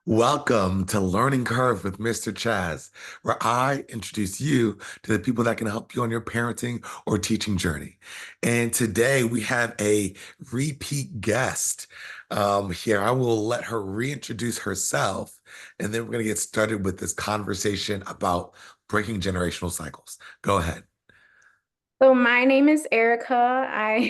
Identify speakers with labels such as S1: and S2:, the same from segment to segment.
S1: Welcome to Learning Curve with Mr. Chazz, where I introduce you to the people that can help you on your parenting or teaching journey. And today we have a repeat guest here. I will let her reintroduce herself, and then we're going to get started with this conversation about breaking generational cycles. Go ahead.
S2: So my name is Erica.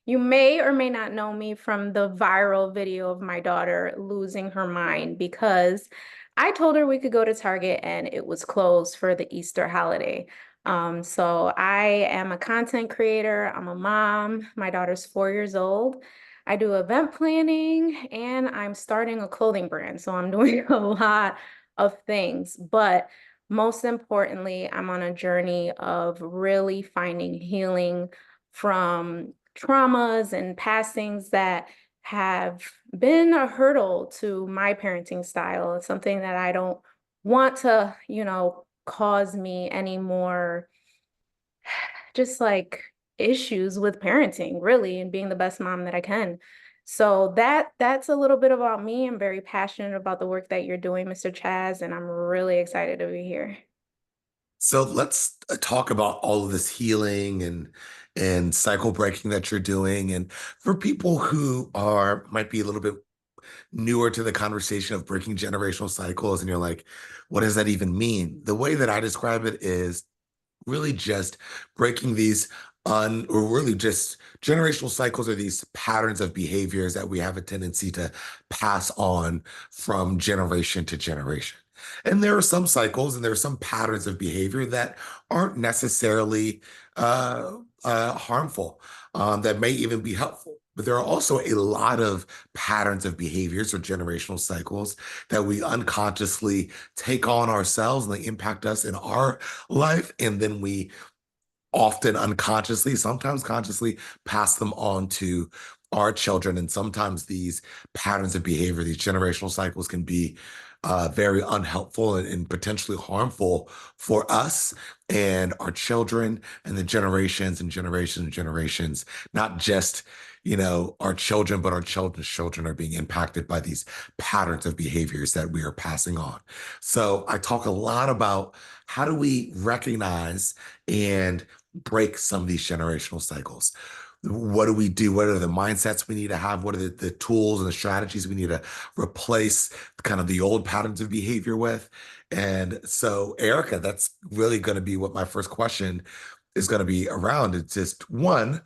S2: You may or may not know me from the viral video of my daughter losing her mind because I told her we could go to Target and it was closed for the Easter holiday. So I am a content creator. I'm a mom. My daughter's 4 years old. I do event planning and I'm starting a clothing brand. So I'm doing a lot of things, but most importantly, I'm on a journey of really finding healing from traumas and past things that have been a hurdle to my parenting style. It's something that I don't want to, cause me any more just like issues with parenting, really, and being the best mom that I can. So that's a little bit about me. I'm very passionate about the work that you're doing, Mr. Chaz, and I'm really excited to be here.
S1: So let's talk about all of this healing and cycle breaking that you're doing. And for people who are might be a little bit newer to the conversation of breaking generational cycles, and you're like, what does that even mean? The way that I describe it is really just breaking these or really just generational cycles are these patterns of behaviors that we have a tendency to pass on from generation to generation. And there are some cycles and there are some patterns of behavior that aren't necessarily harmful, that may even be helpful. But there are also a lot of patterns of behaviors or generational cycles that we unconsciously take on ourselves and they impact us in our life. And then we often unconsciously, sometimes consciously, pass them on to our children. And sometimes these patterns of behavior, these generational cycles can be very unhelpful and potentially harmful for us and our children and the generations and generations and generations, not just our children, but our children's children are being impacted by these patterns of behaviors that we are passing on. So I talk a lot about how do we recognize and break some of these generational cycles. What do we do? What are the mindsets we need to have? What are the tools and the strategies we need to replace kind of the old patterns of behavior with? And so, Erica, that's really going to be what my first question is going to be around. It's just one,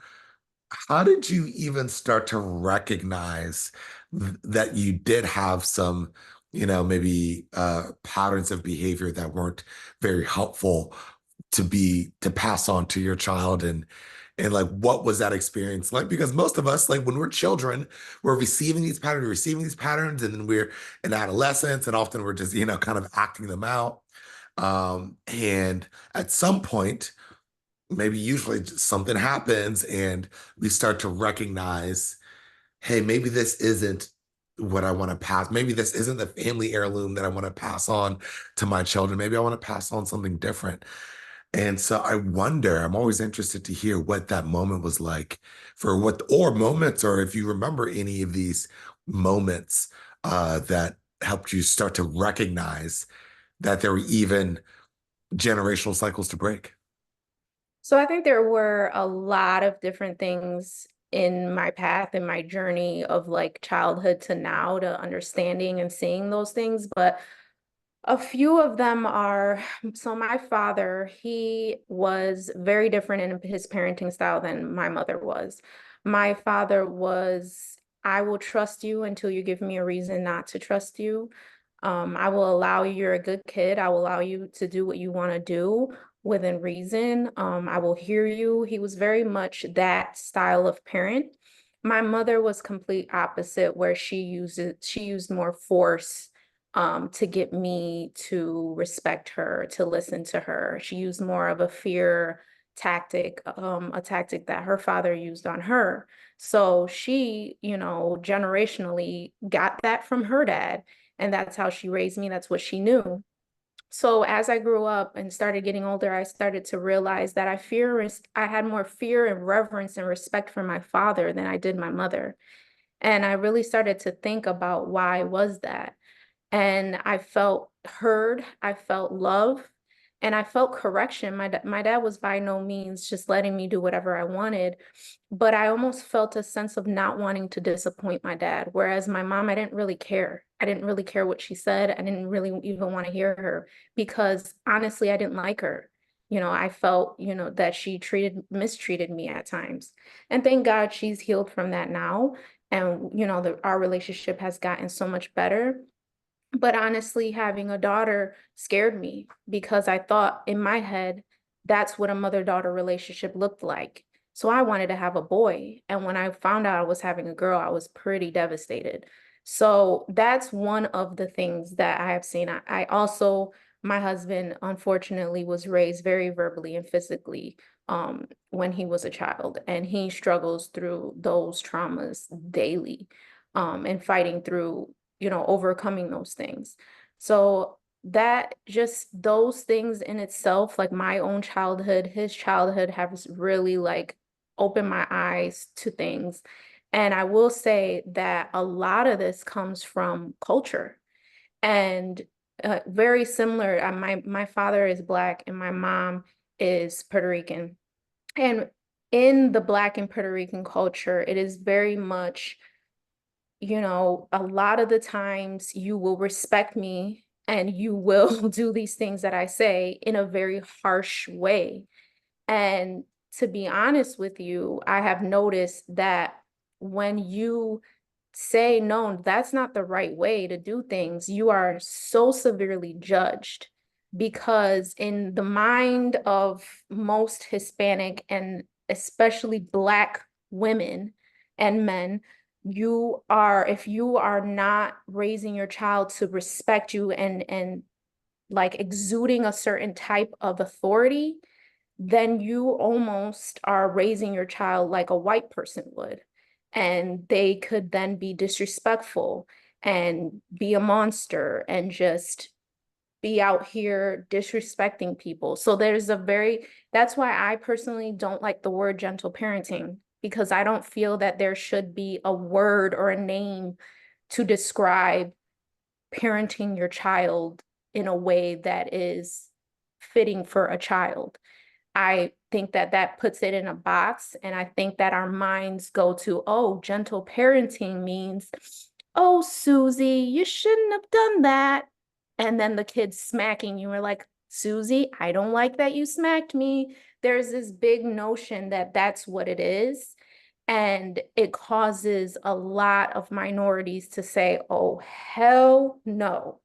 S1: how did you even start to recognize that you did have some, maybe patterns of behavior that weren't very helpful to pass on to your child and like what was that experience like? Because most of us, like when we're children, we're receiving these patterns, and then we're in adolescence, and often we're just, kind of acting them out. And at some point, maybe usually just something happens and we start to recognize, hey, maybe this isn't what I want to pass. Maybe this isn't the family heirloom that I want to pass on to my children. Maybe I want to pass on something different. And so I wonder, I'm always interested to hear what that moment was like for what, or moments, or if you remember any of these moments that helped you start to recognize that there were even generational cycles to break.
S2: So I think there were a lot of different things in my path in my journey of like childhood to now to understanding and seeing those things, but a few of them are, so my father, he was very different in his parenting style than my mother was. My father was, I will trust you until you give me a reason not to trust you. I will allow you, you're a good kid. I will allow you to do what you want to do within reason. I will hear you. He was very much that style of parent. My mother was complete opposite, where she used more force to get me to respect her, to listen to her. She used more of a fear tactic, a tactic that her father used on her. So she, generationally got that from her dad. And that's how she raised me. That's what she knew. So as I grew up and started getting older, I started to realize that I had more fear and reverence and respect for my father than I did my mother. And I really started to think about why was that? and I felt heard, I felt love, and I felt correction. My dad was by no means just letting me do whatever I wanted, but I almost felt a sense of not wanting to disappoint my dad. Whereas my mom, I didn't really care. I didn't really care what she said. I didn't really even want to hear her because honestly, I didn't like her. I felt, that she mistreated me at times. And thank God she's healed from that now. And, our relationship has gotten so much better. But honestly, having a daughter scared me because I thought in my head, that's what a mother-daughter relationship looked like. So I wanted to have a boy. And when I found out I was having a girl, I was pretty devastated. So that's one of the things that I have seen. I also, my husband, unfortunately, was raised very verbally and physically when he was a child, and he struggles through those traumas daily, and fighting through overcoming those things. So that just those things in itself, like my own childhood, his childhood, has really like opened my eyes to things. And I will say that a lot of this comes from culture and very similar. My father is Black and my mom is Puerto Rican. And in the Black and Puerto Rican culture, it is very much, a lot of the times you will respect me and you will do these things that I say in a very harsh way. And to be honest with you, I have noticed that when you say, no, that's not the right way to do things, you are so severely judged because in the mind of most Hispanic and especially Black women and men, if you are not raising your child to respect you and like exuding a certain type of authority, then you almost are raising your child like a white person would. And they could then be disrespectful and be a monster and just be out here disrespecting people. So that's why I personally don't like the word gentle parenting, because I don't feel that there should be a word or a name to describe parenting your child in a way that is fitting for a child. I think that that puts it in a box. And I think that our minds go to, oh, gentle parenting means, oh, Susie, you shouldn't have done that. And then the kid's smacking you are like, Susie, I don't like that you smacked me. There's this big notion that that's what it is. And it causes a lot of minorities to say, oh, hell no.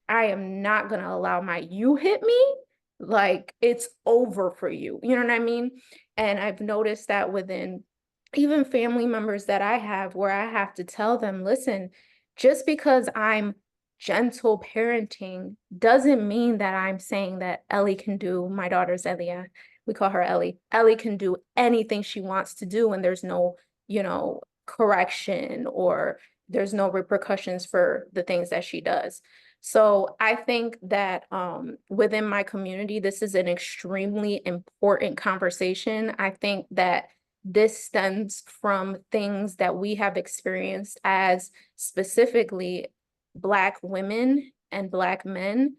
S2: I am not going to allow you hit me. Like it's over for you. You know what I mean? And I've noticed that within even family members that I have, where I have to tell them, listen, just because I'm gentle parenting doesn't mean that I'm saying that Ellie can do, my daughter's Elia, we call her Ellie. Ellie can do anything she wants to do, and there's no, correction or there's no repercussions for the things that she does. So I think that within my community, this is an extremely important conversation. I think that this stems from things that we have experienced as specifically Black women and Black men.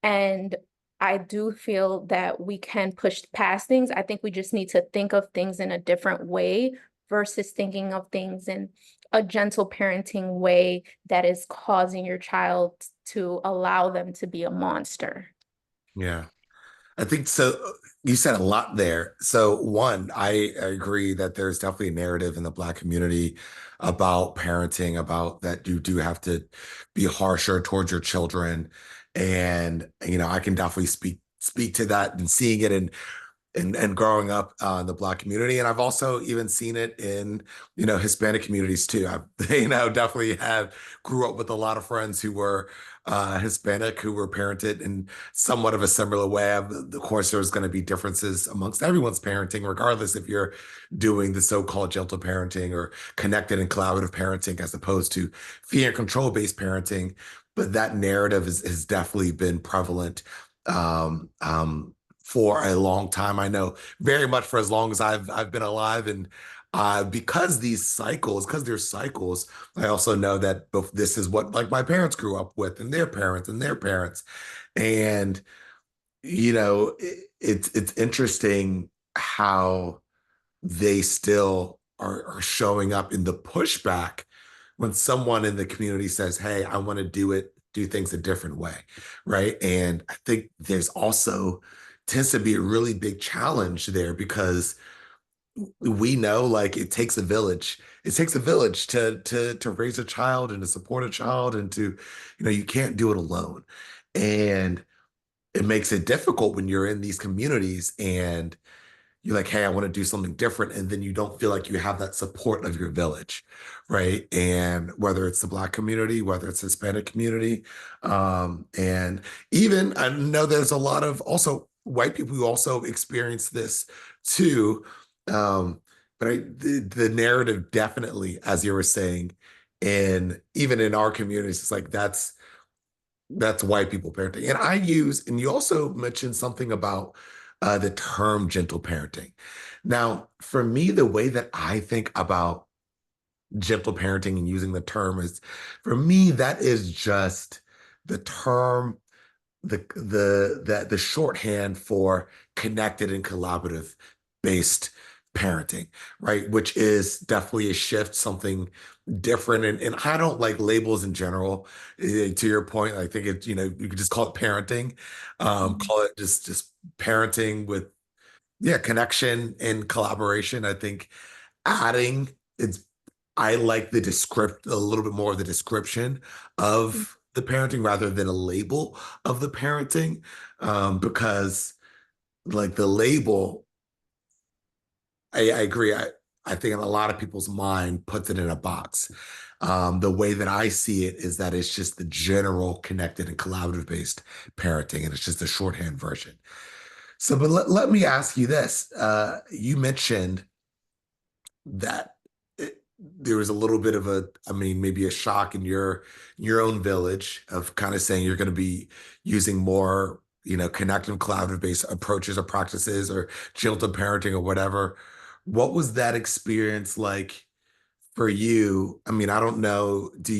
S2: And I do feel that we can push past things. I think we just need to think of things in a different way versus thinking of things in a gentle parenting way that is causing your child to allow them to be a monster.
S1: Yeah. I think so. You said a lot there. So, one, I agree that there's definitely a narrative in the Black community about parenting, about that you do have to be harsher towards your children. And, I can definitely speak to that and seeing it and growing up in the Black community. And I've also even seen it in, Hispanic communities too. I've, definitely have grew up with a lot of friends who were Hispanic who were parented in somewhat of a similar way. Of course, there's going to be differences amongst everyone's parenting, regardless if you're doing the so-called gentle parenting or connected and collaborative parenting as opposed to fear and control based parenting. But that narrative has definitely been prevalent. For a long time. I know very much for as long as I've been alive, and because because there's cycles, I also know that both this is what like my parents grew up with and their parents and their parents. And it's interesting how they still are showing up in the pushback when someone in the community says, "Hey, I want to do things a different way." Right. And I think there's also tends to be a really big challenge there because we know like it takes a village. It takes a village to raise a child and to support a child and to, you can't do it alone. And it makes it difficult when you're in these communities and you're like, hey, I want to do something different. And then you don't feel like you have that support of your village, right? And whether it's the Black community, whether it's Hispanic community, and even I know there's a lot of also white people who also experience this too. But the narrative definitely, as you were saying, and even in our communities, it's like that's white people parenting. And and you also mentioned something about the term gentle parenting. Now, for me, the way that I think about gentle parenting and using the term is, for me, that is just the term the shorthand for connected and collaborative based parenting, right? Which is definitely a shift, something different. And I don't like labels in general. To your point, I think it, you could just call it parenting,
S2: Mhm.
S1: call it just parenting with yeah, connection and collaboration. I think adding it's I like a little bit more of the description of the parenting rather than a label of the parenting. Because like the label, I agree. I think in a lot of people's mind puts it in a box. The way that I see it is that it's just the general connected and collaborative based parenting, and it's just a shorthand version. So, but let me ask you this. You mentioned that there was a little bit of I mean, maybe a shock in your own village of kind of saying you're going to be using more, connective collaborative based approaches or practices or gentle parenting or whatever. What was that experience like for you? I mean, I don't know. Do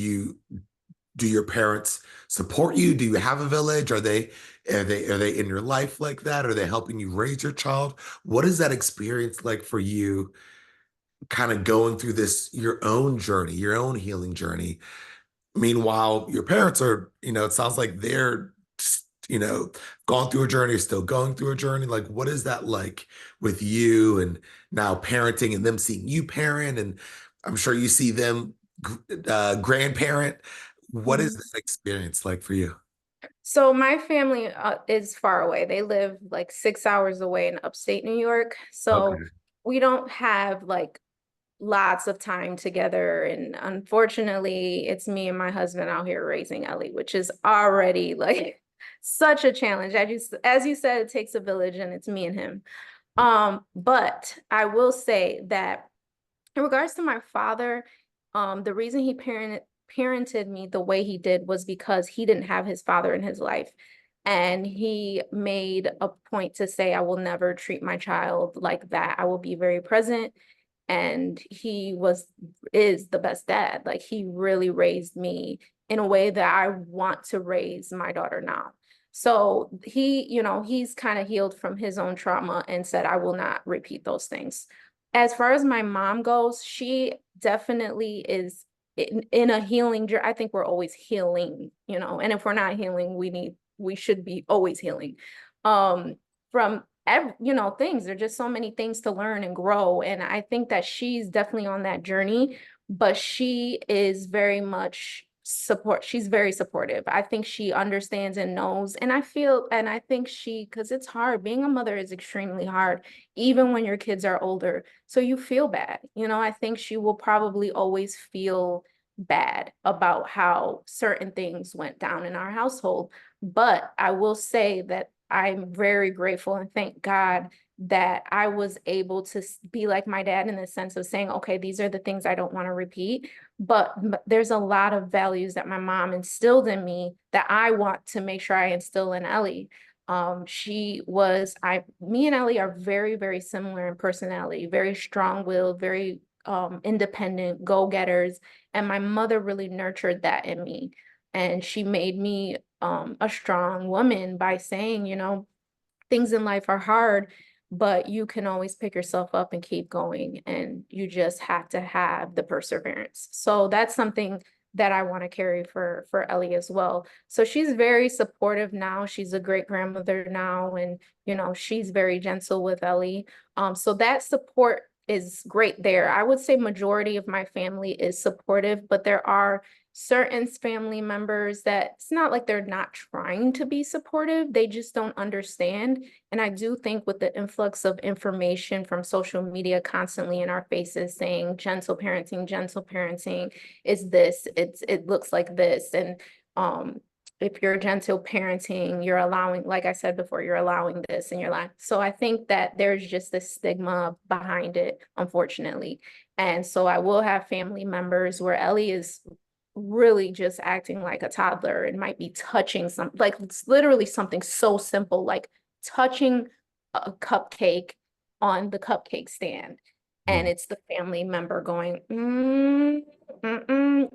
S1: your parents support you? Do you have a village? Are they in your life like that? Are they helping you raise your child? What is that experience like for you? Kind of going through this your own journey, your own healing journey. Meanwhile, your parents are, it sounds like they're just, gone through a journey, still going through a journey. Like, what is that like with you and now parenting and them seeing you parent? And I'm sure you see them grandparent. What is
S2: Mhm.
S1: that experience like for you?
S2: So my family is far away. They live like 6 hours away in upstate New York. So
S1: Okay.
S2: we don't have like lots of time together. And unfortunately, it's me and my husband out here raising Ellie, which is already like such a challenge. As you said, it takes a village and it's me and him. But I will say that in regards to my father, the reason he parented me the way he did was because he didn't have his father in his life. And he made a point to say, I will never treat my child like that. I will be very present. And is the best dad. Like he really raised me in a way that I want to raise my daughter now. So he's kind of healed from his own trauma and said, I will not repeat those things. As far as my mom goes, she definitely is in a healing journey. I think we're always healing, and if we're not healing, we should be always healing. From things. There's just so many things to learn and grow. And I think that she's definitely on that journey, but she is very much she's very supportive. I think she understands and knows. And I think because it's hard. Being a mother is extremely hard, even when your kids are older. So you feel bad. I think she will probably always feel bad about how certain things went down in our household. But I will say that I'm very grateful and thank God that I was able to be like my dad in the sense of saying, okay, these are the things I don't want to repeat. But there's a lot of values that my mom instilled in me that I want to make sure I instill in Ellie. Me and Ellie are very, very similar in personality, very strong-willed, very independent, go-getters. And my mother really nurtured that in me. And she made me a strong woman by saying, things in life are hard, but you can always pick yourself up and keep going. And you just have to have the perseverance. So that's something that I want to carry for Ellie as well. So she's very supportive now. She's a great grandmother now, and she's very gentle with Ellie. So that support is great there. I would say majority of my family is supportive, but there are certain family members that it's not like they're not trying to be supportive, they just don't understand. And I do think with the influx of information from social media constantly in our faces saying gentle parenting is this, it looks like this. And if you're gentle parenting, you're allowing, like I said before, you're allowing this and you're like, so I think that there's just this stigma behind it, unfortunately. And so I will have family members where Ellie is really just acting like a toddler and might be touching like it's literally something so simple, like touching a cupcake on the cupcake stand. And
S1: Mm,
S2: it's the family member going,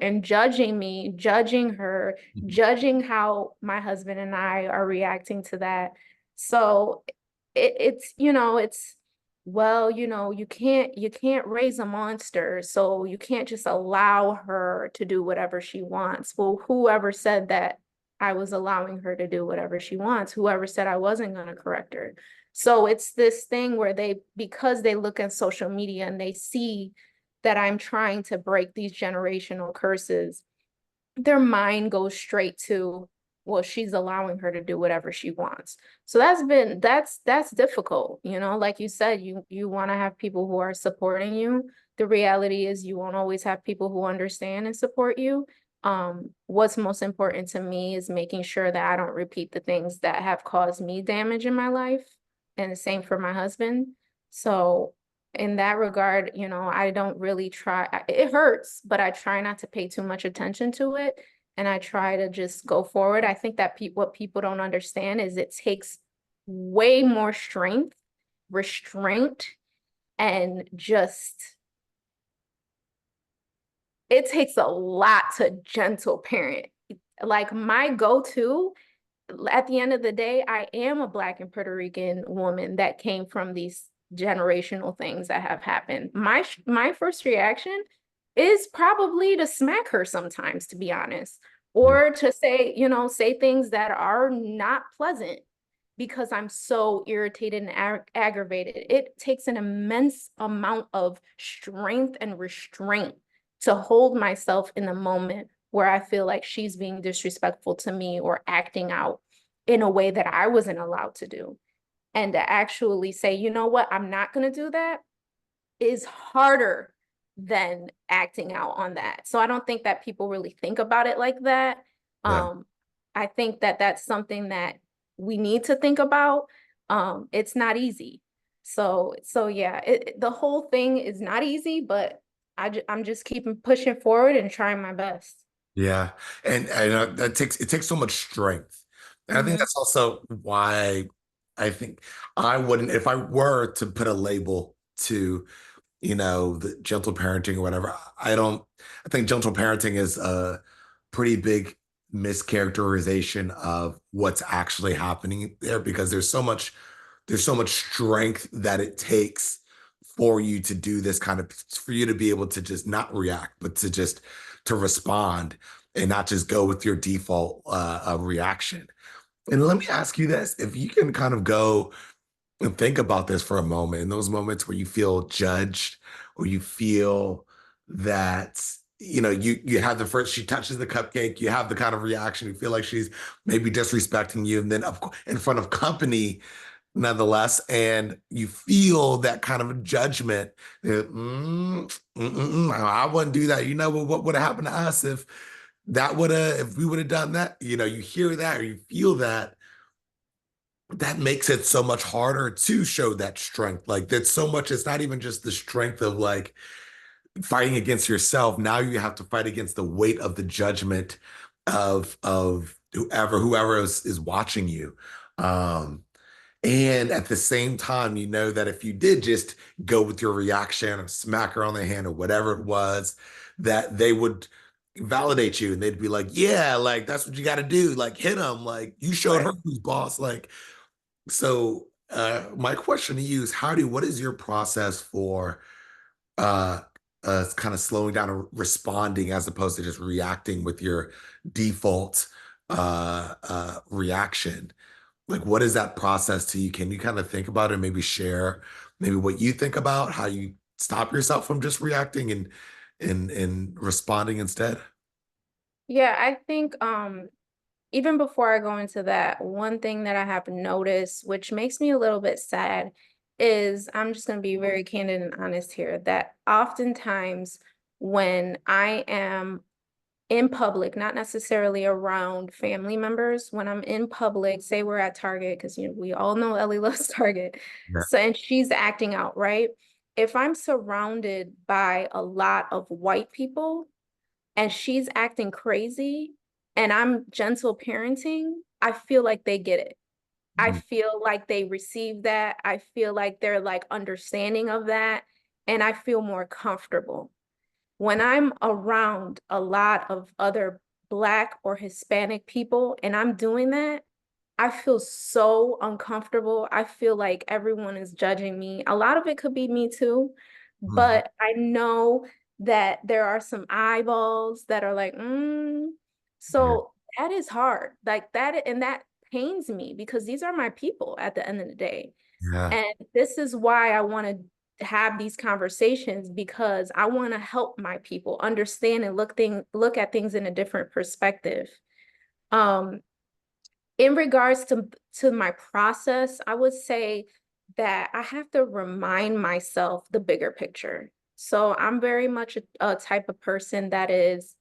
S2: and judging me, judging her,
S1: mhm,
S2: judging how my husband and I are reacting to that. So it's well, you can't raise a monster, so you can't just allow her to do whatever she wants. Well, whoever said that I was allowing her to do whatever she wants? Whoever said I wasn't going to correct her? So it's this thing where because they look at social media and they see that I'm trying to break these generational curses, their mind goes straight to, well, she's allowing her to do whatever she wants. So that's difficult, like you said, you want to have people who are supporting you. The reality is you won't always have people who understand and support you. What's most important to me is making sure that I don't repeat the things that have caused me damage in my life, and the same for my husband. So in that regard, I don't really try. It hurts, but I try not to pay too much attention to it. And I try to just go forward. I think that what people don't understand is it takes way more strength, restraint, and it takes a lot to gentle parent. Like my go-to at the end of the day, I am a Black and Puerto Rican woman that came from these generational things that have happened. My first reaction is probably to smack her sometimes, to be honest,
S1: yeah,
S2: or to say things that are not pleasant because I'm so irritated and aggravated. It takes an immense amount of strength and restraint to hold myself in the moment where I feel like she's being disrespectful to me or acting out in a way that I wasn't allowed to do. And to actually say, you know what, I'm not going to do that is harder than acting out on that. So I don't think that people really think about it like that.
S1: yeah.
S2: Um, I think that that's something that we need to think about. It's not easy. So yeah, the whole thing is not easy, but I'm just keeping pushing forward and trying my best.
S1: Yeah, and I know that takes so much strength, and I think
S2: Hmm.
S1: that's also why I think I wouldn't, if I were to put a label to, the gentle parenting or whatever. I don't. I think gentle parenting is a pretty big mischaracterization of what's actually happening there because there's so much strength that it takes for you to do this kind of for you to be able to just not react, but to respond and not just go with your default reaction. And let me ask you this: if you can kind of go and think about this for a moment, in those moments where you feel judged or you feel that you have the first she touches the cupcake, you have the kind of reaction, you feel like she's maybe disrespecting you, and then of course in front of company nonetheless, and you feel that kind of judgment. I wouldn't do that. What would have happened to us if we would have done that? You hear that or you feel that. That makes it so much harder to show that strength. Like that's so much. It's not even just the strength of like fighting against yourself. Now you have to fight against the weight of the judgment of whoever is watching you. Um, and at the same time, you know that if you did just go with your reaction or smack her on the hand or whatever it was, that they would validate you and they'd be like, yeah, like that's what you got to do. Like hit him. Like you showed her
S2: Right.
S1: who's boss. Like, so my question to you is what is your process for uh kind of slowing down and responding as opposed to just reacting with your default reaction? Like, what is that process to you? Can you kind of think about it and maybe share maybe what you think about how you stop yourself from just reacting and responding instead?
S2: Yeah, I think even before I go into that, one thing that I have noticed, which makes me a little bit sad, is I'm just going to be very candid and honest here, that oftentimes when I am in public, not necessarily around family members, when I'm in public, say we're at Target, because we all know Ellie loves Target.
S1: Yeah.
S2: So and she's acting out, right? If I'm surrounded by a lot of white people and she's acting crazy and I'm gentle parenting, I feel like they get it. I
S1: Mhm.
S2: feel like they receive that. I feel like they're like understanding of that. And I feel more comfortable. When I'm around a lot of other Black or Hispanic people and I'm doing that, I feel so uncomfortable. I feel like everyone is judging me. A lot of it could be me too,
S1: Mhm.
S2: but I know that there are some eyeballs that are like,
S1: Yeah.
S2: so that is hard. Like that, and that pains me because these are my people at the end of the day.
S1: Yeah.
S2: And this is why I want to have these conversations because I want to help my people understand and look at things in a different perspective. Um, in regards to my process, I would say that I have to remind myself the bigger picture. So I'm very much a type of person that is,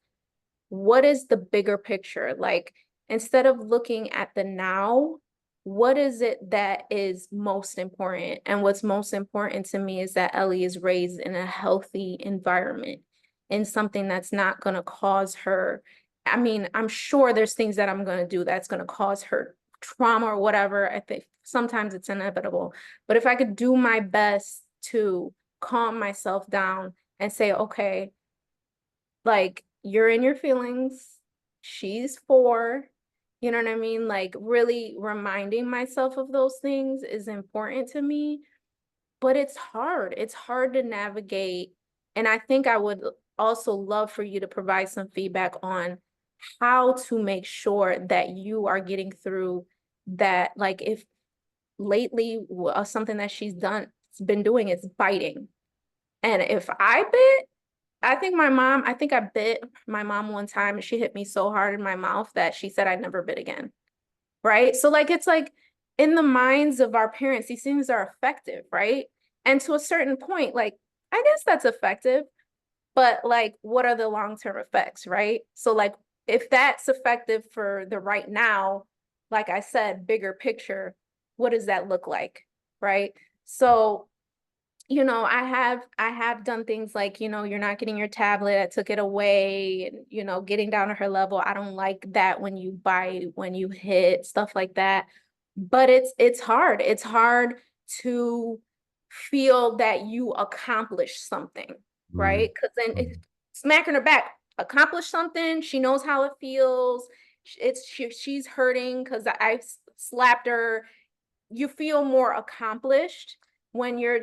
S2: what is the bigger picture? Like, instead of looking at the now, what is it that is most important? And what's most important to me is that Ellie is raised in a healthy environment, in something that's not going to cause her. I mean, I'm sure there's things that I'm going to do that's going to cause her trauma or whatever. I think sometimes it's inevitable. But if I could do my best to calm myself down and say, okay, like you're in your feelings, she's 4, you know what I mean? Like really reminding myself of those things is important to me, but it's hard to navigate. And I think I would also love for you to provide some feedback on how to make sure that you are getting through that. Like if lately something that she's been doing is biting, and if I bit, I think I bit my mom one time and she hit me so hard in my mouth that she said I'd never bit again. Right. So like it's like in the minds of our parents, these things are effective, right? And to a certain point, like I guess that's effective, but like what are the long-term effects, right? So like if that's effective for the right now, like I said, bigger picture, what does that look like? Right. So I have done things like, you're not getting your tablet. I took it away and, getting down to her level. I don't like that when you bite, when you hit, stuff like that. But it's hard. It's hard to feel that you accomplished something, right?
S1: Mhm.
S2: Because then
S1: Mhm.
S2: smacking her back, accomplished something. She knows how it feels. She's hurting because I slapped her. You feel more accomplished when you're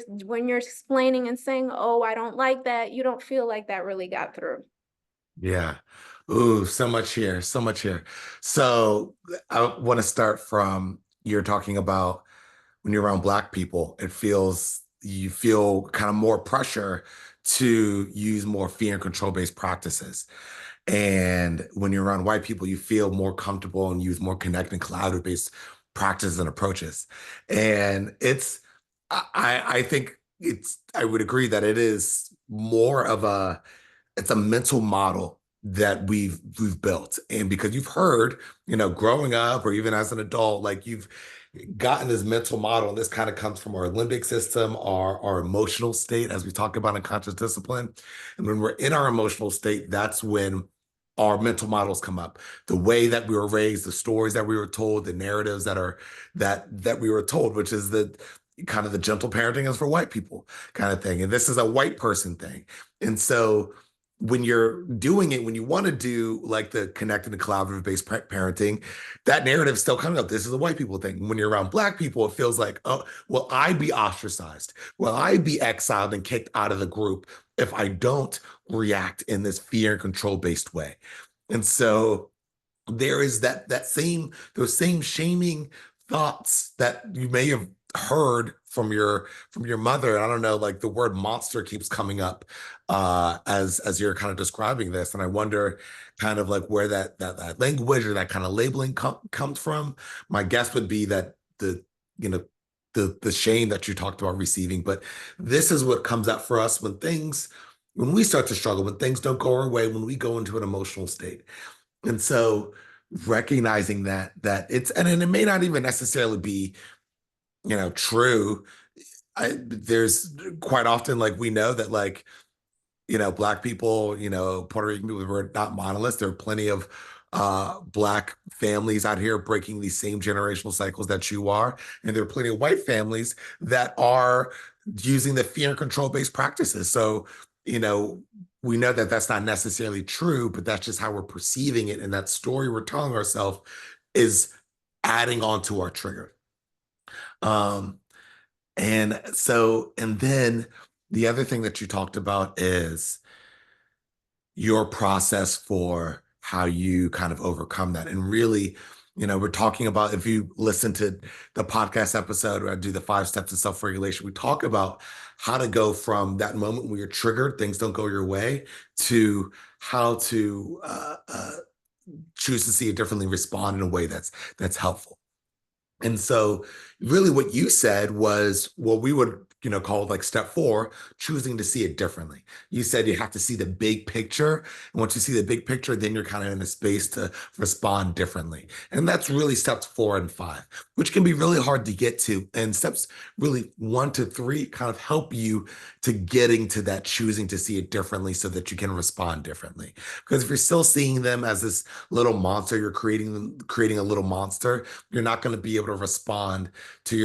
S2: explaining and saying, "Oh, I don't like that." You don't feel like that really got through.
S1: Yeah. Ooh, so much here, so much here. So I want to start from you're talking about when you're around Black people, you feel kind of more pressure to use more fear and control based practices. And when you're around white people, you feel more comfortable and use more connect and collaborative based practices and approaches. And I think I would agree that it is more of it's a mental model that we've built. And because you've heard, growing up or even as an adult, like you've gotten this mental model, and this kind of comes from our limbic system, our emotional state, as we talk about in conscious discipline. And when we're in our emotional state, that's when our mental models come up. The way that we were raised, the stories that we were told, the narratives that we were told, which is the kind of the gentle parenting is for white people kind of thing. And this is a white person thing. And so when you're doing it, when you want to do like the connected and collaborative based parenting, that narrative is still coming up. This is a white people thing. When you're around black people, it feels like, oh, will I be ostracized? Will I be exiled and kicked out of the group if I don't react in this fear and control based way? And so there is those same shaming thoughts that you may have heard from your mother. I don't know, like the word monster keeps coming up as you're kind of describing this. And I wonder kind of like where that language or that kind of labeling comes from. My guess would be that you know the shame that you talked about receiving, but this is what comes up for us when we start to struggle, when things don't go our way, when we go into an emotional state. And so recognizing that and it may not even necessarily be, true. There's quite often like we know that like, Black people, Puerto Rican people, we're not monoliths. There are plenty of Black families out here breaking these same generational cycles that you are. And there are plenty of white families that are using the fear and control based practices. So, you know, we know that that's not necessarily true, but that's just how we're perceiving it. And that story we're telling ourselves is adding on to our trigger. Um, and then the other thing that you talked about is your process for how you kind of overcome that. And really, we're talking about, if you listen to the podcast episode where I do the 5 steps of self-regulation, we talk about how to go from that moment where you're triggered, things don't go your way, to how to choose to see it differently, respond in a way that's helpful. And so really what you said was what we would, call like step 4, choosing to see it differently. You said you have to see the big picture. And once you see the big picture, then you're kind of in a space to respond differently. And that's really steps 4 and 5, which can be really hard to get to. And steps really 1 to 3 kind of help you to getting to that choosing to see it differently so that you can respond differently. Because if you're still seeing them as this little monster, you're creating a little monster, you're not going to be able to respond to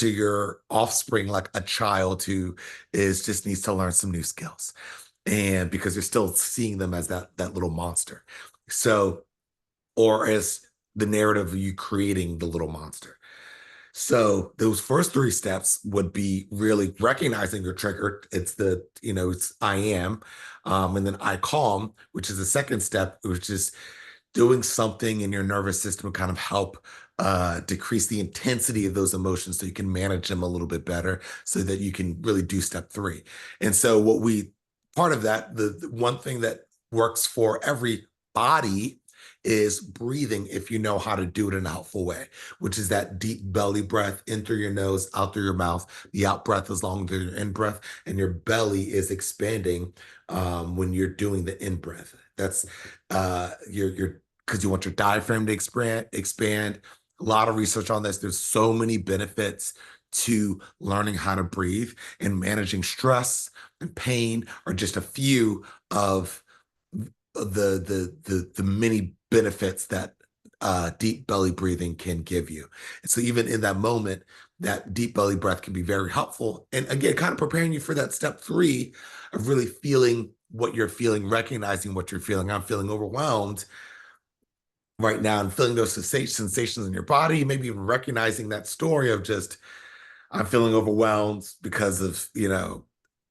S1: your offspring like a child who is just needs to learn some new skills, and because you're still seeing them as that little monster, so, or as the narrative of you creating the little monster. So those first 3 steps would be really recognizing your trigger. It's I am, and then I calm, which is the second step, which is doing something in your nervous system to kind of help decrease the intensity of those emotions so you can manage them a little bit better so that you can really do step 3. And so part of that, the one thing that works for every body is breathing, if you know how to do it in a helpful way, which is that deep belly breath in through your nose, out through your mouth. The out breath is longer than your in breath, and your belly is expanding when you're doing the in breath. That's your because you want your diaphragm to expand. A lot of research on this. There's so many benefits to learning how to breathe, and managing stress and pain are just a few of the many benefits that deep belly breathing can give you. And so even in that moment, that deep belly breath can be very helpful. And again, kind of preparing you for that step 3 of really feeling what you're feeling, recognizing what you're feeling. I'm feeling overwhelmed right now, and feeling those sensations in your body, maybe even recognizing that story of just, I'm feeling overwhelmed because of,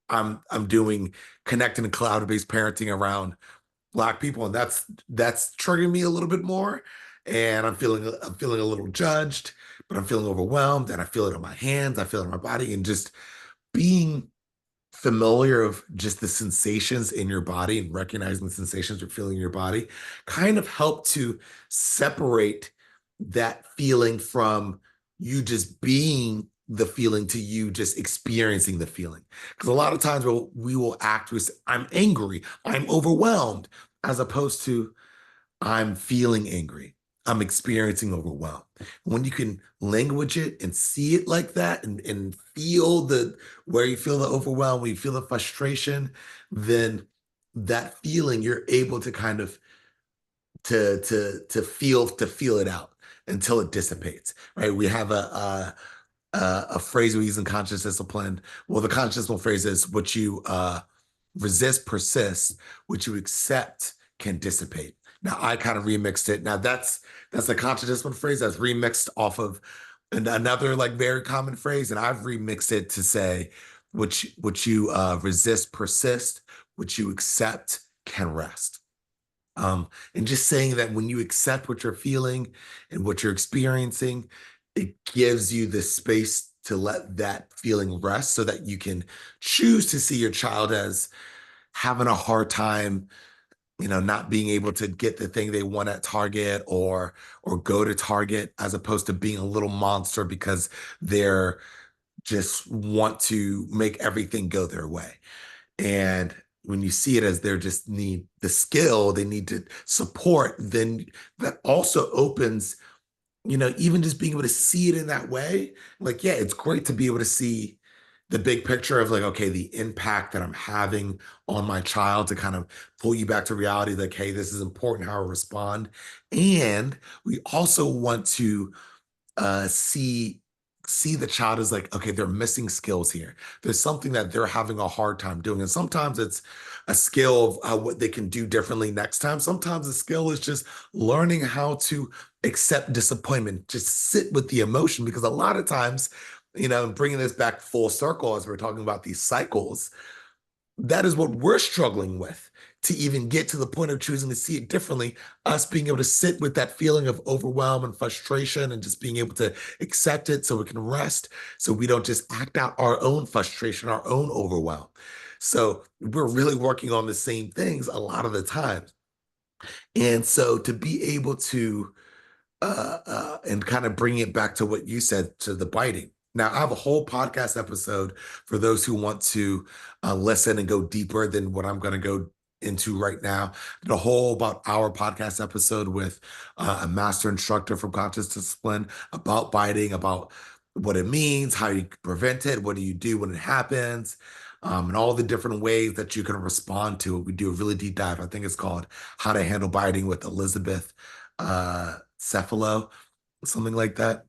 S1: I'm doing connecting and cloud-based parenting around Black people, and that's triggering me a little bit more. And I'm feeling a little judged, but I'm feeling overwhelmed, and I feel it on my hands, I feel it in my body, and just being familiar of just the sensations in your body and recognizing the sensations you're feeling in your body kind of help to separate that feeling from you just being the feeling to you just experiencing the feeling. Because a lot of times we will act with, I'm angry, I'm overwhelmed, as opposed to, I'm feeling angry, I'm experiencing overwhelm. When you can language it and see it like that, and feel where you feel the overwhelm, where you feel the frustration, then that feeling, you're able to kind of to feel it out until it dissipates, right? We have a phrase we use in conscious discipline. Well, the conscious discipline phrase is what you resist persists, what you accept can dissipate. Now I kind of remixed it. Now that's a conscious discipline phrase that's remixed off of another like very common phrase, and I've remixed it to say what you resist persist, what you accept can rest. And just saying that when you accept what you're feeling and what you're experiencing, it gives you the space to let that feeling rest so that you can choose to see your child as having a hard time, not being able to get the thing they want at Target or go to Target, as opposed to being a little monster because they're just want to make everything go their way. And when you see it as they just need the skill, they need to support, then that also opens, even just being able to see it in that way. Like, yeah, it's great to be able to see the big picture of like, okay, the impact that I'm having on my child to kind of pull you back to reality, like, hey, this is important how I respond. And we also want to see the child as like, okay, they're missing skills here. There's something that they're having a hard time doing. And sometimes it's a skill of what they can do differently next time. Sometimes the skill is just learning how to accept disappointment, just sit with the emotion, because a lot of times, bringing this back full circle as we're talking about these cycles, that is what we're struggling with, to even get to the point of choosing to see it differently, us being able to sit with that feeling of overwhelm and frustration and just being able to accept it so we can rest, so we don't just act out our own frustration, our own overwhelm. So we're really working on the same things a lot of the time. And so to be able to and kind of bring it back to what you said, to the biting. Now, I have a whole podcast episode for those who want to listen and go deeper than what I'm going to go into right now. The whole about our podcast episode with a master instructor from Conscious Discipline about biting, about what it means, how you prevent it, what do you do when it happens, and all the different ways that you can respond to it. We do a really deep dive. I think it's called How to Handle Biting with Elizabeth Cephalo, something like that.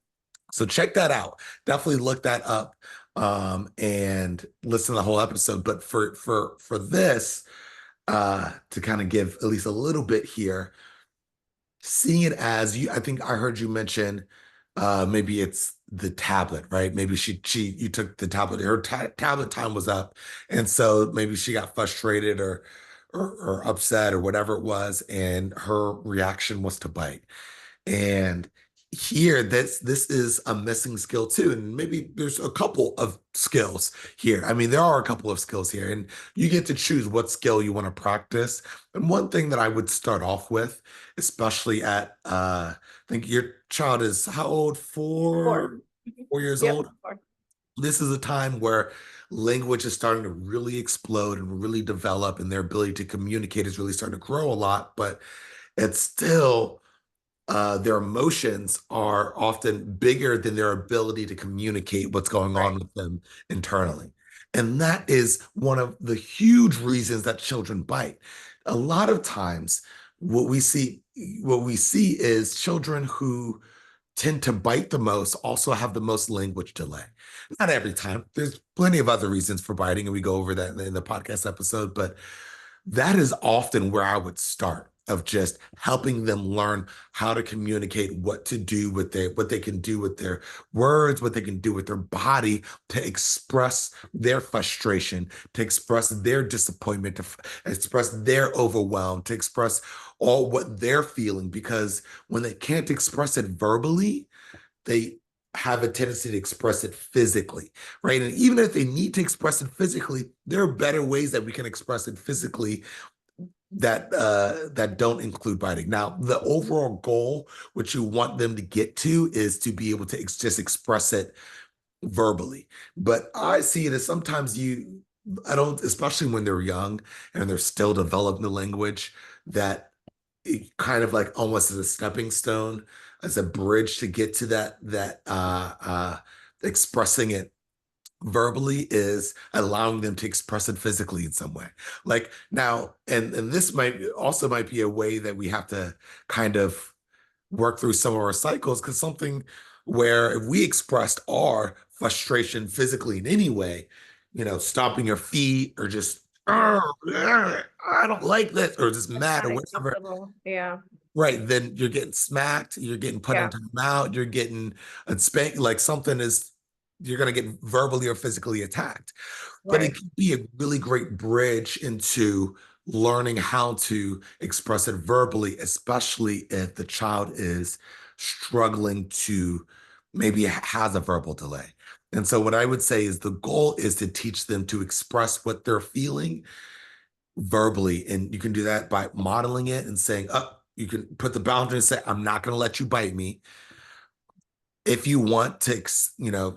S1: So check that out. Definitely look that up and listen to the whole episode. But for this, to kind of give at least a little bit here, seeing it as you, I think I heard you mention maybe it's the tablet, right? Maybe you took the tablet, her tablet time was up, and so maybe she got frustrated or upset or whatever it was, and her reaction was to bite. And here, this is a missing skill too. And maybe there's a couple of skills here. I mean, there are a couple of skills here, and you get to choose what skill you want to practice. And one thing that I would start off with, especially at I think your child is how old?
S2: Four.
S1: 4 years
S2: Yep.
S1: old. This is a time where language is starting to really explode and really develop, and their ability to communicate is really starting to grow a lot, but it's still their emotions are often bigger than their ability to communicate what's going
S2: Right.
S1: on with them internally. And that is one of the huge reasons that children bite. A lot of times, what we see, what we see is children who tend to bite the most also have the most language delay. Not every time. There's plenty of other reasons for biting, and we go over that in the podcast episode, but that is often where I would start, of just helping them learn how to communicate, what to do with what they can do with their words, what they can do with their body to express their frustration, to express their disappointment, to express their overwhelm, to express all what they're feeling. Because when they can't express it verbally, they have a tendency to express it physically, right? And even if they need to express it physically, there are better ways that we can express it physically that don't include biting. Now, the overall goal, which you want them to get to, is to be able to just express it verbally. But I see it as sometimes I don't, especially when they're young and they're still developing the language, that it kind of like almost as a stepping stone, as a bridge to get to that expressing it verbally is allowing them to express it physically in some way. Like now, and this might be a way that we have to kind of work through some of our cycles, because something where if we expressed our frustration physically in any way, stomping your feet or just, "Oh, I don't like this," or just
S2: That's
S1: mad or
S2: not
S1: whatever.
S2: acceptable. Yeah.
S1: Right, then you're getting smacked, you're getting put in
S2: Yeah.
S1: timeout, you're getting a spank, like something is, you're gonna get verbally or physically attacked. But it
S2: Right.
S1: can be a really great bridge into learning how to express it verbally, especially if the child is struggling to maybe has a verbal delay. And so what I would say is the goal is to teach them to express what they're feeling verbally. And you can do that by modeling it and saying, oh, you can put the boundary and say, I'm not going to let you bite me. If you want to,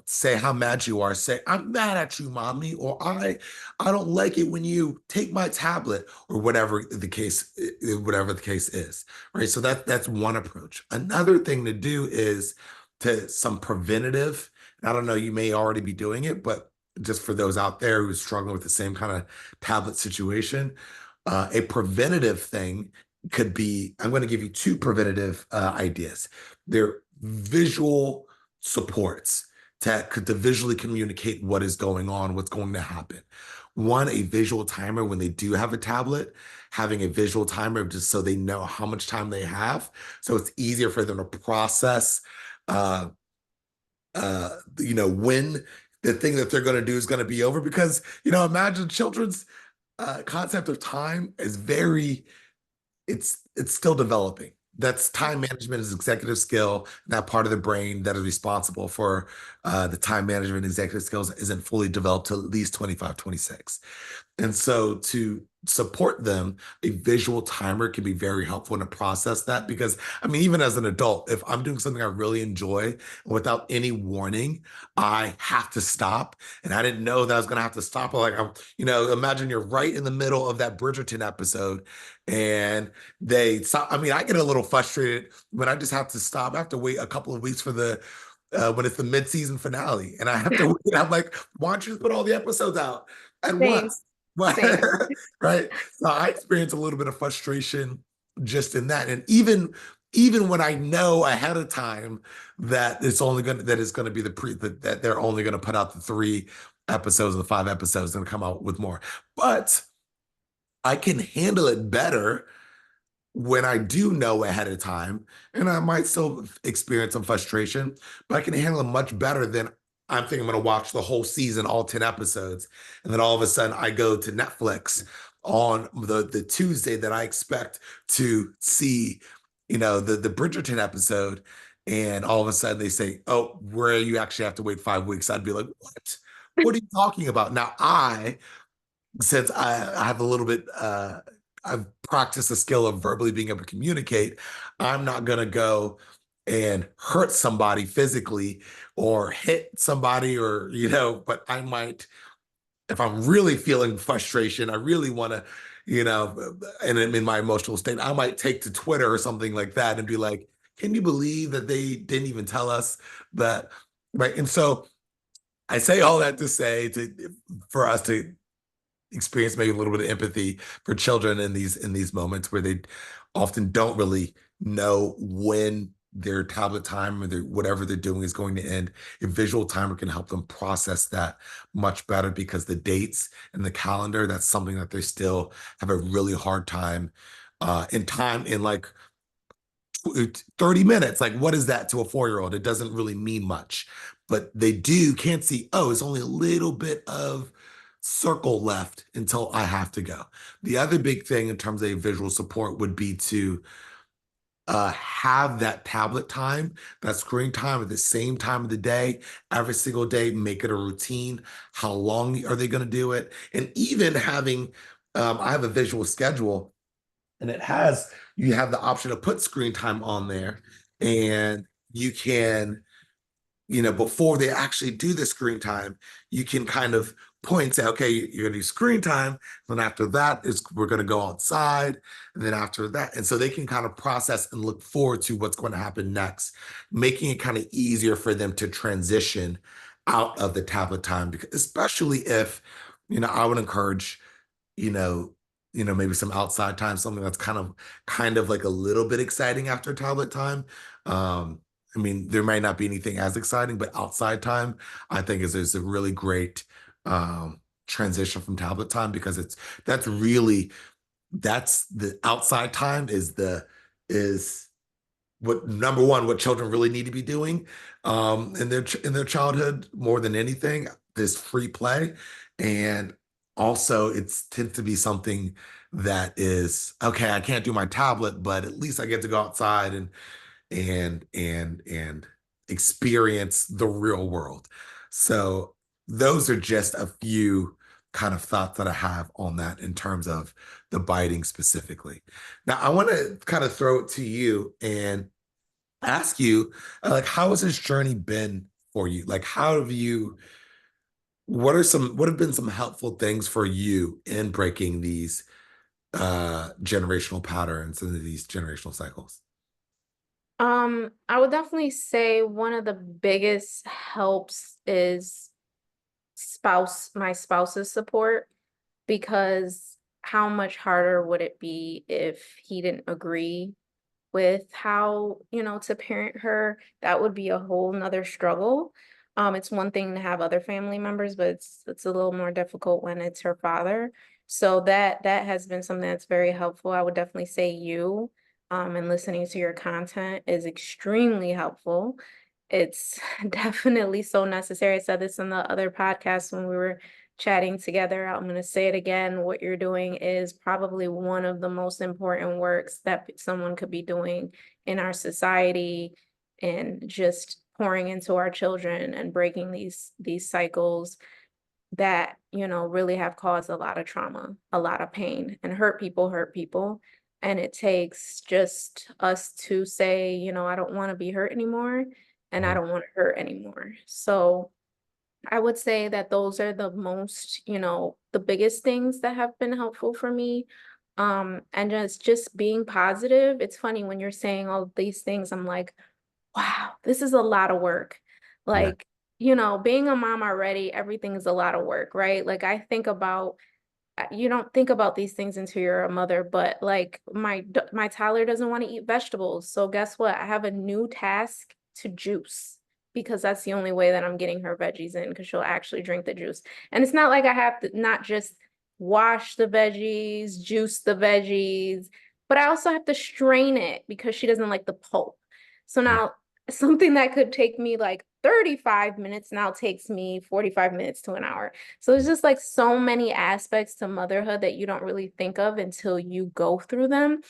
S1: say how mad you are, say, I'm mad at you, mommy, or I don't like it when you take my tablet, or whatever the case is. Right. So that's one approach. Another thing to do is to some preventative. I don't know, you may already be doing it, but just for those out there who are struggling with the same kind of tablet situation, a preventative thing could be, I'm going to give you two preventative ideas. They're visual supports to visually communicate what is going on, what's going to happen. One, a visual timer when they do have a tablet, having a visual timer just so they know how much time they have. So it's easier for them to process, uh, when the thing that they're going to do is going to be over. Because, imagine children's concept of time is it's still developing. That's time management is executive skill. That part of the brain that is responsible for the time management executive skills isn't fully developed till at least 25, 26. And so to support them, a visual timer can be very helpful to process that. Because, I mean, even as an adult, if I'm doing something I really enjoy and without any warning, I have to stop. And I didn't know that I was going to have to stop. Like, imagine you're right in the middle of that Bridgerton episode and they stop. I mean, I get a little frustrated when I just have to stop. I have to wait a couple of weeks for when it's the mid-season finale, and I have to wait. I'm like, why don't you just put all the episodes out at
S2: Same.
S1: once? But
S2: Same.
S1: right, so I experience a little bit of frustration just in that, and even when I know ahead of time that it's going to be that they're only going to put out the 3 episodes or the 5 episodes and come out with more, but I can handle it better when I do know ahead of time, and I might still experience some frustration, but I can handle it much better than I'm thinking I'm going to watch the whole season, all 10 episodes. And then all of a sudden I go to Netflix on the Tuesday that I expect to see, the Bridgerton episode. And all of a sudden they say, oh, where you actually have to wait 5 weeks. I'd be like, what? What are you talking about? Now, since I have a little bit, I've practiced the skill of verbally being able to communicate, I'm not going to go and hurt somebody physically or hit somebody, or, but I might, if I'm really feeling frustration, I really want to, and I'm in my emotional state, I might take to Twitter or something like that and be like, can you believe that they didn't even tell us that? Right. And so I say all that to say for us to experience maybe a little bit of empathy for children in these moments where they often don't really know when their tablet time or whatever they're doing is going to end. A visual timer can help them process that much better, because the dates and the calendar, that's something that they still have a really hard time in time, in like 30 minutes. Like, what is that to a 4-year-old? It doesn't really mean much, but they can't see, oh, it's only a little bit of circle left until I have to go. The other big thing in terms of visual support would be to have that tablet time, that screen time at the same time of the day, every single day, make it a routine. How long are they going to do it? And even having, I have a visual schedule, and you have the option to put screen time on there, and you can, before they actually do the screen time, you can kind of point and say, okay, you're going to do screen time. Then after that we're going to go outside. And then after that, and so they can kind of process and look forward to what's going to happen next, making it kind of easier for them to transition out of the tablet time, because especially if, I would encourage, you know, maybe some outside time, something that's kind of like a little bit exciting after tablet time. Um, I mean, there might not be anything as exciting, but outside time, I think is a really great transition from tablet time, because that's really that's the outside time is what number one, what children really need to be doing in their childhood more than anything, this free play. And also it tends to be something that is okay, I can't do my tablet, but at least I get to go outside and experience the real world. So those are just a few kind of thoughts that I have on that in terms of the biting specifically. Now I want to kind of throw it to you and ask you, like, how has this journey been for you? Like, what have been some helpful things for you in breaking these generational patterns and these generational cycles?
S2: I would definitely say one of the biggest helps is my spouse's support, because how much harder would it be if he didn't agree with how, to parent her? That would be a whole nother struggle. It's one thing to have other family members, but it's a little more difficult when it's her father. So that has been something that's very helpful. I would definitely say you, and listening to your content is extremely helpful. It's definitely so necessary. I said this in the other podcast when we were chatting together. I'm going to say it again. What you're doing is probably one of the most important works that someone could be doing in our society, and just pouring into our children and breaking these cycles that, really have caused a lot of trauma, a lot of pain, and hurt people. And it takes just us to say, I don't want to be hurt anymore, and I
S1: Mhm.
S2: don't want to hurt anymore. So I would say that those are the most, the biggest things that have been helpful for me. And just being positive. It's funny when you're saying all these things, I'm like, wow, this is a lot of work.
S1: Yeah.
S2: Like, being a mom already, everything is a lot of work, right? Like I think about, you don't think about these things until you're a mother, but like my toddler doesn't want to eat vegetables. So guess what? I have a new task to juice, because that's the only way that I'm getting her veggies in, because she'll actually drink the juice. And it's not like I have to not just wash the veggies, juice the veggies, but I also have to strain it because she doesn't like the pulp. So now something that could take me like 35 minutes now takes me 45 minutes to an hour. So there's just like so many aspects to motherhood that you don't really think of until you go through them.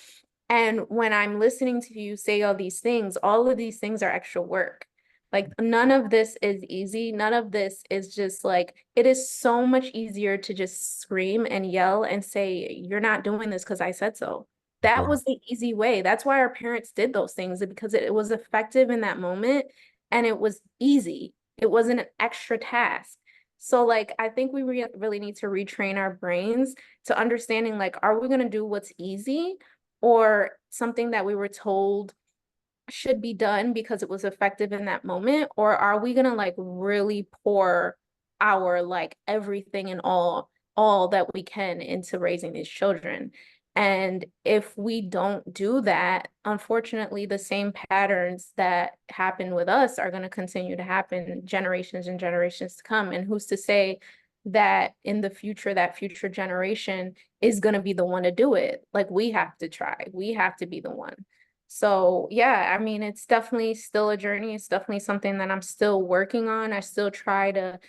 S2: And when I'm listening to you say all of these things are extra work. Like none of this is easy. None of this is just like, it is so much easier to just scream and yell and say, you're not doing this because I said so. That
S1: Sure.
S2: was the easy way. That's why our parents did those things, because it was effective in that moment, and it was easy. It wasn't an extra task. So like, I think we really need to retrain our brains to understanding, like, are we going to do what's easy, or something that we were told should be done because it was effective in that moment? Or are we going to like really pour our like everything and all that we can into raising these children? And if we don't do that, unfortunately, the same patterns that happen with us are going to continue to happen generations and generations to come. And who's to say that in the future, that future generation is going to be the one to do it? Like we have to try, we have to be the one. So yeah, I mean, it's definitely still a journey. It's definitely something that I'm still working on. I still try to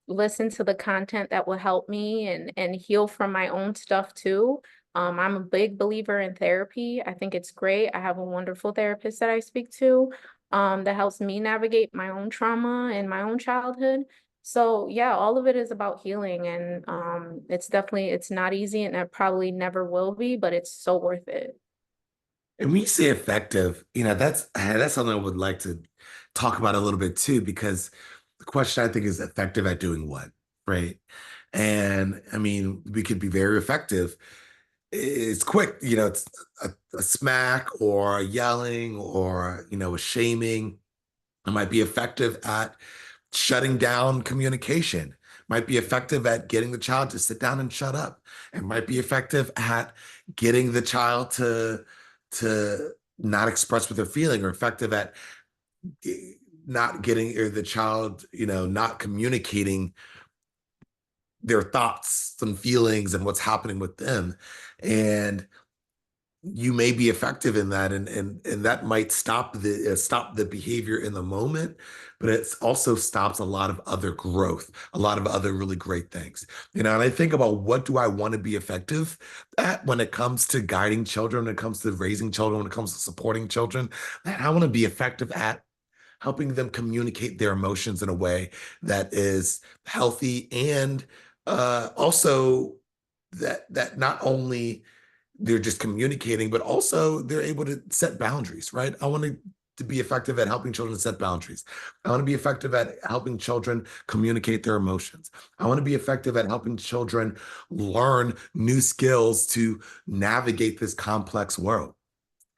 S2: listen to the content that will help me and heal from my own stuff too. I'm a big believer in therapy. I think it's great. I have a wonderful therapist that I speak to, that helps me navigate my own trauma and my own childhood. So yeah, all of it is about healing, and it's not easy, and it probably never will be, but it's so worth it.
S1: And when you say effective, that's something I would like to talk about a little bit too, because the question I think is effective at doing what, right? And I mean, we could be very effective. It's quick, it's a smack or a yelling or a shaming. It might be effective at Shutting down communication might be effective at getting the child to sit down and shut up. It might be effective at getting the child to not express what they're feeling, or effective at not getting, or the child, not communicating their thoughts and feelings and what's happening with them. And you may be effective in that, and that might stop the behavior in the moment, but it also stops a lot of other growth, a lot of other really great things. And I think about, what do I want to be effective at when it comes to guiding children, when it comes to raising children, when it comes to supporting children. And I want to be effective at helping them communicate their emotions in a way that is healthy, and also that not only they're just communicating, but also they're able to set boundaries, right? I want to be effective at helping children set boundaries. I want to be effective at helping children communicate their emotions. I want to be effective at helping children learn new skills to navigate this complex world.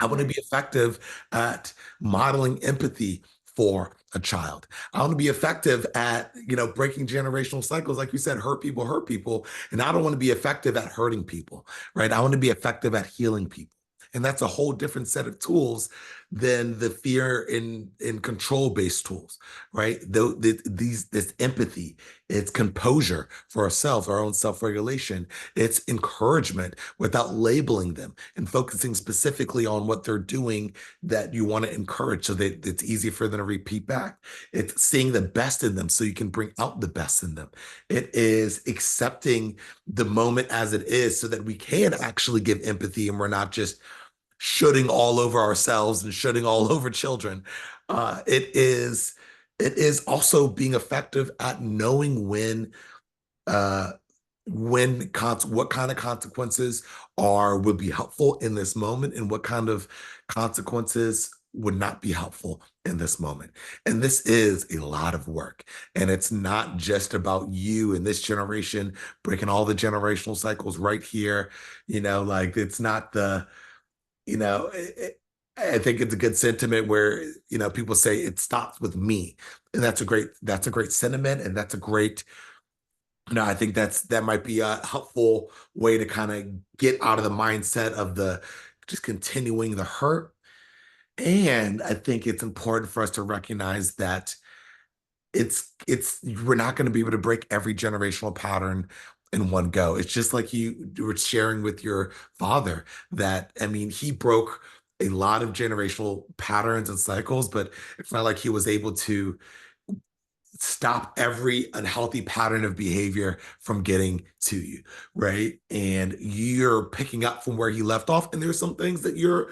S1: I want to be
S2: Right.
S1: effective at modeling empathy for a child. I want to be effective at, breaking generational cycles. Like you said, hurt people. And I don't want to be effective at hurting people, right? I want to be effective at healing people. And that's a whole different set of tools than the fear and control based tools, right? This empathy, it's composure for ourselves, our own self regulation, it's encouragement without labeling them, and focusing specifically on what they're doing that you want to encourage, so that it's easy for them to repeat back. It's seeing the best in them so you can bring out the best in them. It is accepting the moment as it is so that we can actually give empathy, and we're not just shooting all over ourselves and shooting all over children. It is also being effective at knowing uh, what kind of consequences would be helpful in this moment, and what kind of consequences would not be helpful in this moment. And this is a lot of work, and it's not just about you and this generation breaking all the generational cycles right here. Like, it's not the you know I think it's a good sentiment where, people say it stops with me, and that's a great sentiment, and that's a great, I think that might be a helpful way to kind of get out of the mindset of the just continuing the hurt. And I think it's important for us to recognize that it's we're not going to be able to break every generational pattern in one go. It's just like you were sharing with your father, that, I mean, he broke a lot of generational patterns and cycles, but it's not like he was able to stop every unhealthy pattern of behavior from getting to you, right? And you're picking up from where he left off. And there's some things that your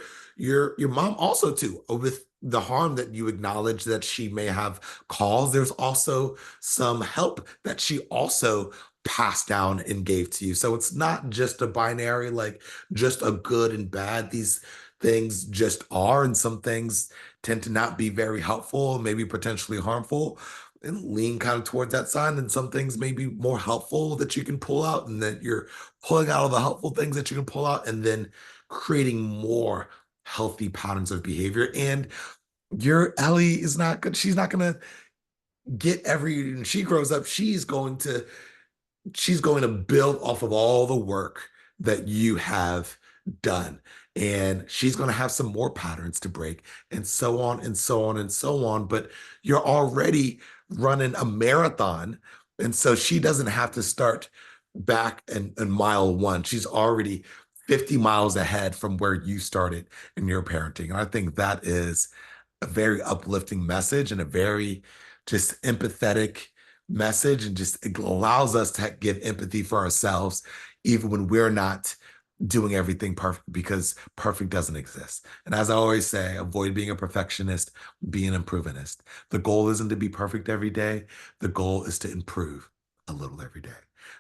S1: mom also too, with the harm that you acknowledge that she may have caused. There's also some help that she also passed down and gave to you. So it's not just a binary, like just a good and bad. These things just are, and some things tend to not be very helpful, maybe potentially harmful, and lean kind of towards that side. And some things may be more helpful that you can pull out, and that you're pulling out all the helpful things that you can pull out, and then creating more healthy patterns of behavior. And your Ellie is not good. She's not going to get every, when she grows up, she's going to build off of all the work that you have done. And she's going to have some more patterns to break, and so on and so on and so on. But you're already running a marathon. And so she doesn't have to start back in mile one. She's already 50 miles ahead from where you started in your parenting. And I think that is a very uplifting message, and a very just empathetic message, and just it allows us to give empathy for ourselves, even when we're not doing everything perfect, because perfect doesn't exist. And as I always say, avoid being a perfectionist, be an improvementist. The goal isn't to be perfect every day. The goal is to improve a little every day.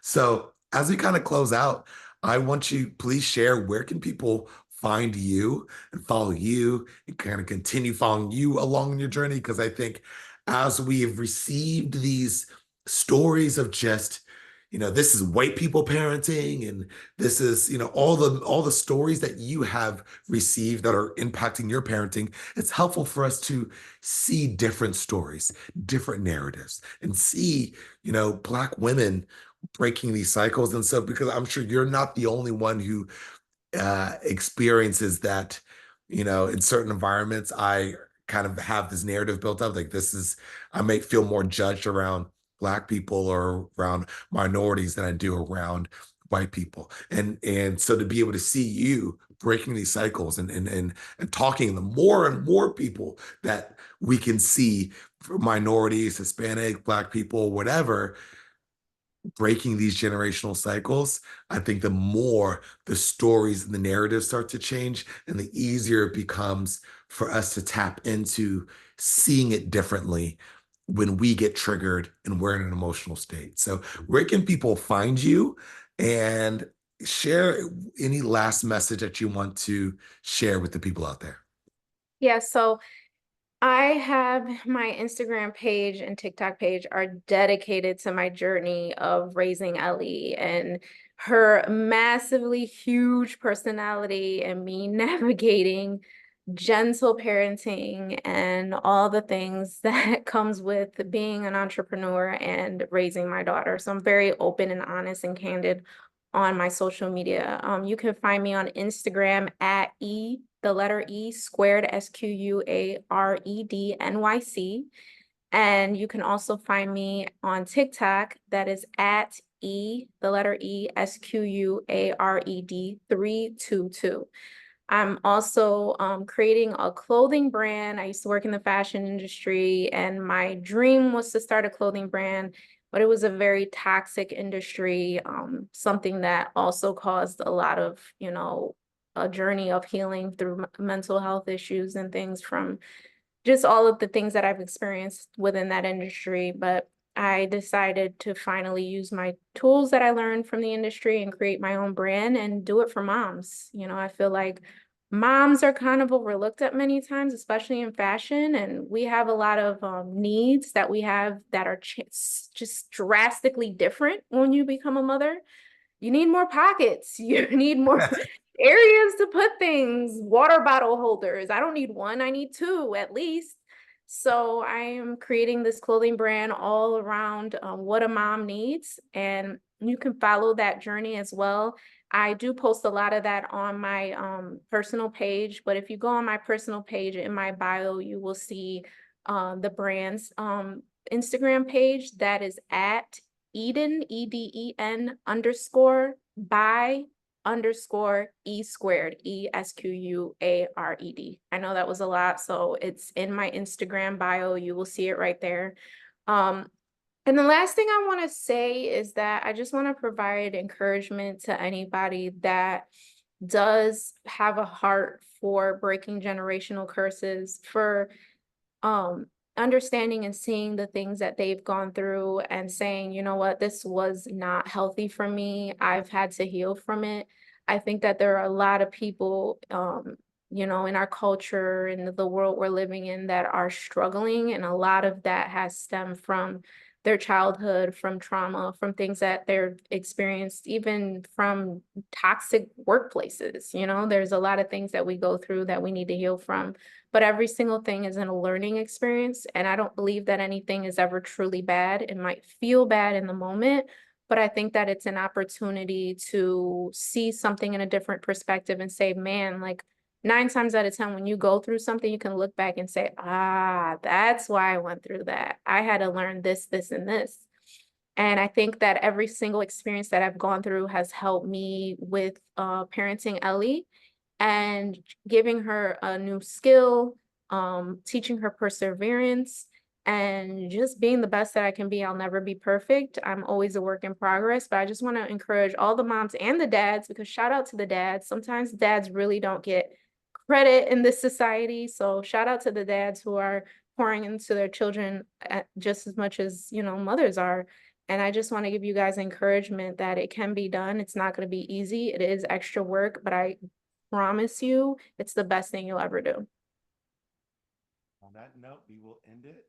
S1: So as we kind of close out, I want you, please share, where can people find you and follow you, and kind of continue following you along your journey? Because I think as we have received these stories of just this is white people parenting, and this is, all the stories that you have received that are impacting your parenting. It's helpful for us to see different stories, different narratives, and see, Black women breaking these cycles. And so, because I'm sure you're not the only one who experiences that, in certain environments, I kind of have this narrative built up. Like, I may feel more judged around Black people or around minorities than I do around white people. And so to be able to see you breaking these cycles and talking to more and more people that we can see, minorities, Hispanic, Black people, whatever, breaking these generational cycles, I think the more the stories and the narratives start to change, and the easier it becomes for us to tap into seeing it differently when we get triggered and we're in an emotional state. So, where can people find you, and share any last message that you want to share with the people out there?
S2: Yeah, so I have my Instagram page and TikTok page are dedicated to my journey of raising Ellie and her massively huge personality and me navigating gentle parenting and all the things that comes with being an entrepreneur and raising my daughter. So I'm very open and honest and candid on my social media. You can find me on Instagram at the letter E squared, SQUARED NYC. And you can also find me on TikTok, that is at the letter E SQUARED 322. I'm also creating a clothing brand. I used to work in the fashion industry, and my dream was to start a clothing brand, but it was a very toxic industry, something that also caused a lot of, a journey of healing through mental health issues and things from just all of the things that I've experienced within that industry. But I decided to finally use my tools that I learned from the industry and create my own brand and do it for moms. I feel like moms are kind of overlooked at many times, especially in fashion. And we have a lot of needs that we have that are just drastically different when you become a mother. You need more pockets. You need more areas to put things, water bottle holders. I don't need one, I need two at least. So I am creating this clothing brand all around what a mom needs. And you can follow that journey as well. I do post a lot of that on my personal page, but if you go on my personal page in my bio, you will see the brand's Instagram page that is at Eden, EDEN _ by _ E squared, ESQUARED. I know that was a lot, so it's in my Instagram bio. You will see it right there. And the last thing I want to say is that I just want to provide encouragement to anybody that does have a heart for breaking generational curses, for um understanding and seeing the things that they've gone through and saying, you know what, this was not healthy for me. I've had to heal from it. I think that there are a lot of people, in our culture and the world we're living in that are struggling. And a lot of that has stemmed from their childhood, from trauma, from things that they're experienced, even from toxic workplaces. There's a lot of things that we go through that we need to heal from, but every single thing is a learning experience. And I don't believe that anything is ever truly bad. It might feel bad in the moment, but I think that it's an opportunity to see something in a different perspective and say, man, like 9 times out of 10, when you go through something, you can look back and say, that's why I went through that. I had to learn this, this, and this. And I think that every single experience that I've gone through has helped me with parenting Ellie and giving her a new skill, teaching her perseverance, and just being the best that I can be. I'll never be perfect. I'm always a work in progress, but I just want to encourage all the moms and the dads, because shout out to the dads. Sometimes dads really don't get credit in this society. So shout out to the dads who are pouring into their children just as much as, mothers are. And I just want to give you guys encouragement that it can be done. It's not going to be easy. It is extra work, but I promise you, it's the best thing you'll ever do.
S1: On that note, we will end it.